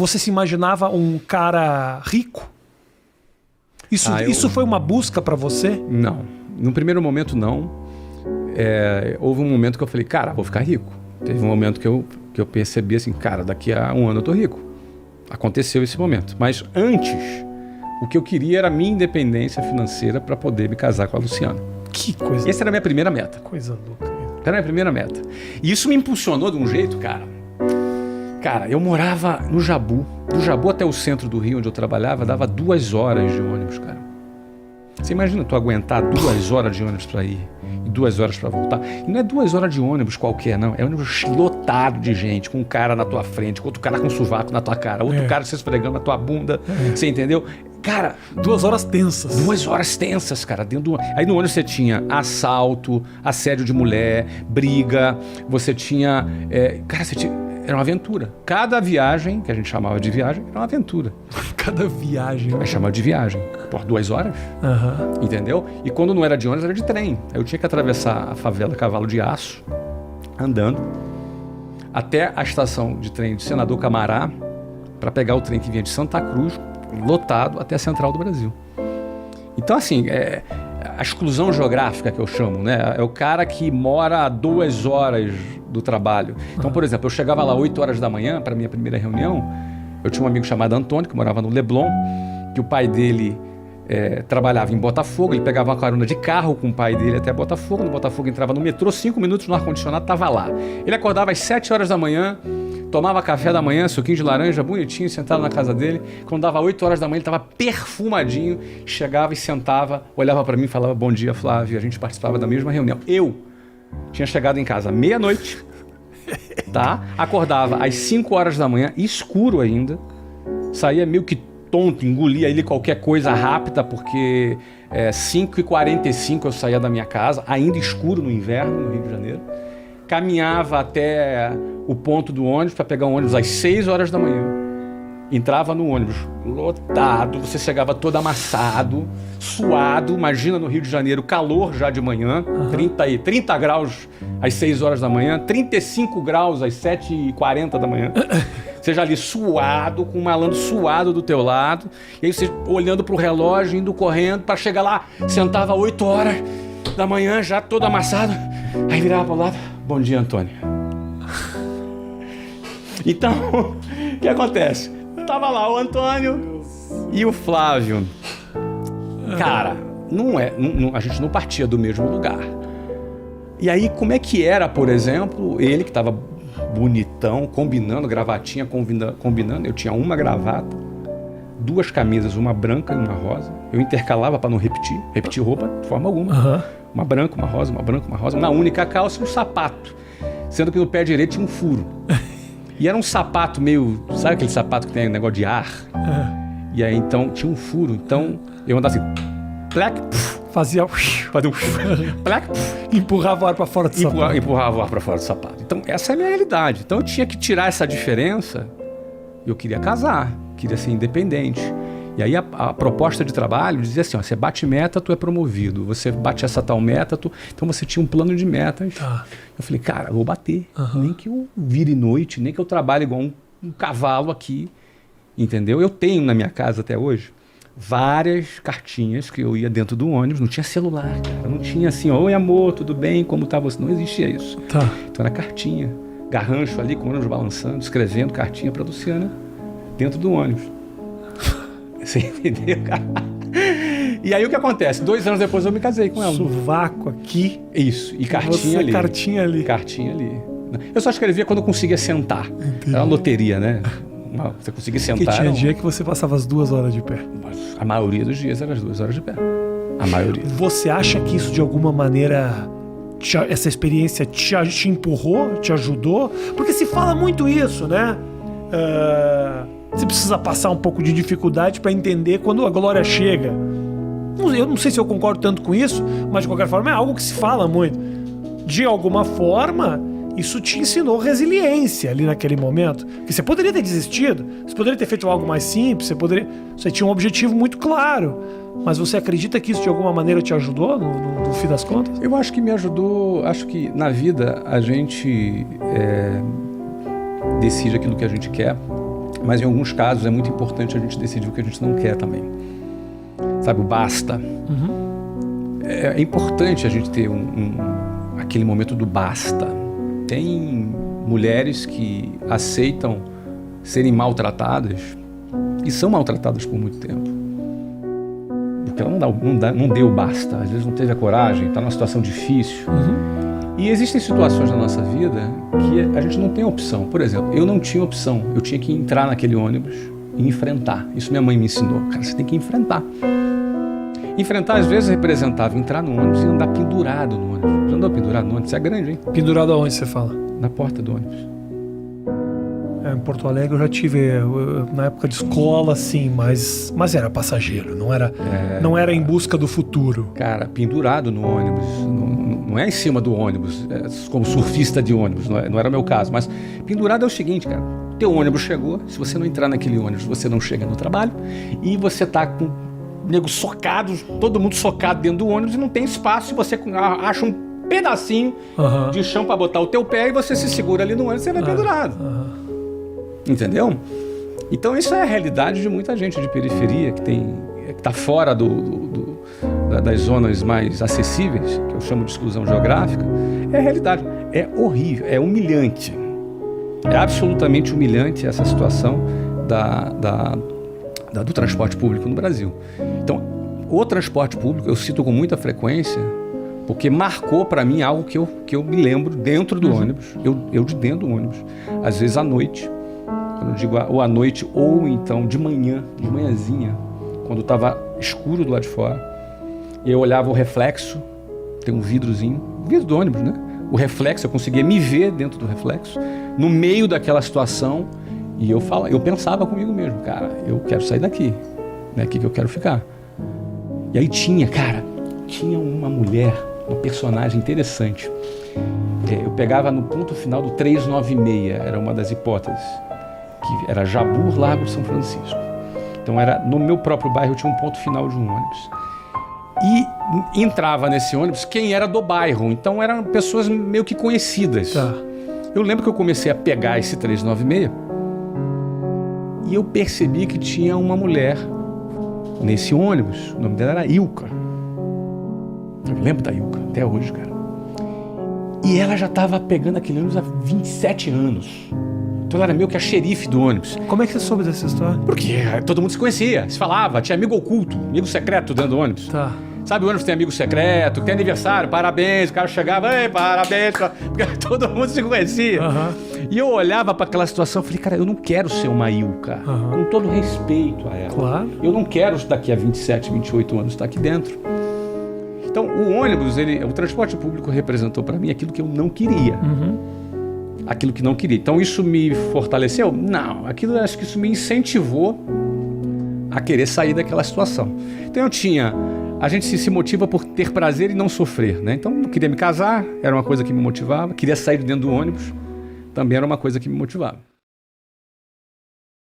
você se imaginava um cara rico? Isso foi uma busca para você? Não. No primeiro momento, não. Houve um momento que eu falei, cara, vou ficar rico. Teve um momento que eu percebi assim, cara, daqui a um ano eu tô rico. Aconteceu esse momento. Mas antes, o que eu queria era a minha independência financeira para poder me casar com a Luciana. Que coisa. Essa era a minha primeira meta. Coisa louca. Era a minha primeira meta. E isso me impulsionou de um jeito, cara. Cara, eu morava no Jabu. Do Jabu até o centro do Rio, onde eu trabalhava, dava 2 horas de ônibus, cara. Você imagina tu aguentar 2 horas de ônibus para ir e 2 horas para voltar? E não é 2 horas de ônibus qualquer, não. É ônibus lotado de gente, com um cara na tua frente, com outro cara com um sovaco na tua cara, outro cara se esfregando na tua bunda. Você entendeu? Cara, 2 horas tensas. 2 horas tensas, cara. Aí no ônibus você tinha assalto, assédio de mulher, briga, você tinha... Cara, era uma aventura. Cada viagem, que a gente chamava de viagem, era uma aventura. Cada viagem. Mas chamava de viagem. Por 2 horas. Entendeu? E quando não era de ônibus, era de trem. Aí eu tinha que atravessar a favela Cavalo de Aço, andando, até a estação de trem de Senador Camará, para pegar o trem que vinha de Santa Cruz, lotado, até a Central do Brasil. Então, assim, a exclusão geográfica que eu chamo, né? É o cara que mora a 2 horas do trabalho. Então, por exemplo, eu chegava lá 8 horas da manhã para minha primeira reunião. Eu tinha um amigo chamado Antônio, que morava no Leblon, que o pai dele trabalhava em Botafogo. Ele pegava uma carona de carro com o pai dele até Botafogo. No Botafogo entrava no metrô, 5 minutos no ar-condicionado, estava lá. Ele acordava às 7 horas da manhã, tomava café da manhã, suquinho de laranja, bonitinho, sentado na casa dele. Quando dava 8 horas da manhã, ele estava perfumadinho, chegava e sentava, olhava para mim e falava, bom dia, Flávio. A gente participava da mesma reunião. Eu tinha chegado em casa meia-noite, tá? Acordava às 5 horas da manhã, escuro ainda, saía meio que tonto, engolia ali qualquer coisa rápida, porque 5h45 eu saía da minha casa, ainda escuro no inverno, no Rio de Janeiro. Caminhava até o ponto do ônibus para pegar um ônibus às 6 horas da manhã. Entrava no ônibus lotado, você chegava todo amassado, suado. Imagina no Rio de Janeiro, calor já de manhã, 30 graus às 6 horas da manhã, 35 graus às 7h40 da manhã. Você já ali suado, com um malandro suado do teu lado. E aí você olhando pro relógio, indo correndo para chegar lá, sentava 8 horas da manhã, já todo amassado. Aí virava pro lado, bom dia, Antônio. Então, o que acontece? Tava lá o Antônio e o Flávio. Cara, a gente não partia do mesmo lugar. E aí, como é que era, por exemplo, ele que tava bonitão, combinando, gravatinha, combinando. Eu tinha uma gravata, 2 camisas, uma branca e uma rosa. Eu intercalava para não repetir roupa de forma alguma. Uma branca, uma rosa, uma branca, uma rosa. Na única calça e um sapato. Sendo que no pé direito tinha um furo. E era um sapato meio... Sabe aquele sapato que tem negócio de ar? E aí, então, tinha um furo. Então, eu andava assim... Plac, Fazia um... Plac, empurrava o ar para fora do sapato. Empurrava o ar para fora do sapato. Então, essa é a minha realidade. Então, eu tinha que tirar essa diferença. Eu queria casar. Queria ser independente. E aí, a proposta de trabalho dizia assim, ó, você bate meta, tu é promovido. Você bate essa tal meta, Então, você tinha um plano de metas. Eu falei, cara, eu vou bater. Nem que eu vire noite, nem que eu trabalhe igual um cavalo aqui. Entendeu? Eu tenho na minha casa até hoje várias cartinhas que eu ia dentro do ônibus. Não tinha celular, cara. Não tinha assim, oi amor, tudo bem? Como tá você? Não existia isso. Então era cartinha. Garrancho ali com o ônibus balançando, escrevendo cartinha pra Luciana dentro do ônibus. Você entendeu, cara? E aí o que acontece? 2 anos depois eu me casei com ela. Sovaco aqui. Isso. E cartinha ali. Cartinha ali. Cartinha ali. Eu só escrevia quando eu conseguia sentar. Entendi. Era uma loteria, né? Você conseguia sentar. Porque tinha dia que você passava as 2 horas de pé. A maioria dos dias era as 2 horas de pé. A maioria. Você acha que isso de alguma maneira... essa experiência te empurrou, te ajudou? Porque se fala muito isso, né? Você precisa passar um pouco de dificuldade para entender quando a glória chega. Eu não sei se eu concordo tanto com isso, mas de qualquer forma é algo que se fala muito. De alguma forma, isso te ensinou resiliência ali naquele momento. Porque você poderia ter desistido, você poderia ter feito algo mais simples, você tinha um objetivo muito claro. Mas você acredita que isso de alguma maneira te ajudou no fim das contas? Eu acho que me ajudou. Acho que na vida a gente decide aquilo que a gente quer. Mas em alguns casos é muito importante a gente decidir o que a gente não quer também. Sabe, o basta. É importante a gente ter aquele momento do basta. Tem mulheres que aceitam serem maltratadas e são maltratadas por muito tempo. Porque ela não deu basta. Às vezes não teve a coragem, está numa situação difícil. E existem situações na nossa vida que a gente não tem opção. Por exemplo, eu não tinha opção. Eu tinha que entrar naquele ônibus e enfrentar. Isso minha mãe me ensinou. Cara, você tem que enfrentar. Enfrentar, às vezes, representava entrar no ônibus e andar pendurado no ônibus. Já andou pendurado no ônibus? Isso é grande, hein? Pendurado aonde você fala? Na porta do ônibus. Em Porto Alegre eu já tive, na época de escola, sim, mas era passageiro, não era em busca do futuro. Cara, pendurado no ônibus, não é em cima do ônibus, como surfista de ônibus, não era o meu caso, mas pendurado é o seguinte, cara, teu ônibus chegou, se você não entrar naquele ônibus, você não chega no trabalho, e você tá com nego socado, todo mundo socado dentro do ônibus e não tem espaço, e você acha um pedacinho de chão para botar o teu pé e você se segura ali no ônibus e você vai pendurado. Entendeu? Então isso é a realidade de muita gente de periferia que está fora das zonas mais acessíveis, que eu chamo de exclusão geográfica. É a realidade. É horrível, é humilhante. É absolutamente humilhante essa situação do transporte público no Brasil. Então, o transporte público eu cito com muita frequência porque marcou para mim algo que eu me lembro dentro do ônibus, eu de dentro do ônibus, às vezes à noite. Quando eu digo ou à noite, ou então de manhãzinha, quando estava escuro do lado de fora, e eu olhava o reflexo, tem um vidro do ônibus, né? O reflexo, eu conseguia me ver dentro do reflexo, no meio daquela situação, e eu pensava comigo mesmo, cara, eu quero sair daqui, é aqui que eu quero ficar. E aí tinha uma mulher, uma personagem interessante. Eu pegava no ponto final do 396, era uma das hipóteses, que era Jabur, Largo São Francisco. Então no meu próprio bairro eu tinha um ponto final de um ônibus. E entrava nesse ônibus quem era do bairro, então eram pessoas meio que conhecidas. Tá. Eu lembro que eu comecei a pegar esse 396 e eu percebi que tinha uma mulher nesse ônibus, o nome dela era Ilka. Eu lembro da Ilka, até hoje, cara. E ela já estava pegando aquele ônibus há 27 anos. Então ela era meio que a xerife do ônibus. Como é que você soube dessa história? Porque todo mundo se conhecia, se falava, tinha amigo oculto, amigo secreto dentro do ônibus. Tá. Sabe, o ônibus tem amigo secreto, tem aniversário, parabéns, o cara chegava, ei, parabéns, porque todo mundo se conhecia. E eu olhava para aquela situação e falei, cara, eu não quero ser uma Ilka, com todo respeito a ela. Claro. Eu não quero daqui a 27, 28 anos estar aqui dentro. Então, o ônibus, o transporte público representou para mim aquilo que eu não queria. Aquilo que não queria. Então, isso me fortaleceu? Não. Acho que isso me incentivou a querer sair daquela situação. Então, a gente se motiva por ter prazer e não sofrer, né? Então, eu queria me casar, era uma coisa que me motivava. Queria sair de dentro do ônibus, também era uma coisa que me motivava.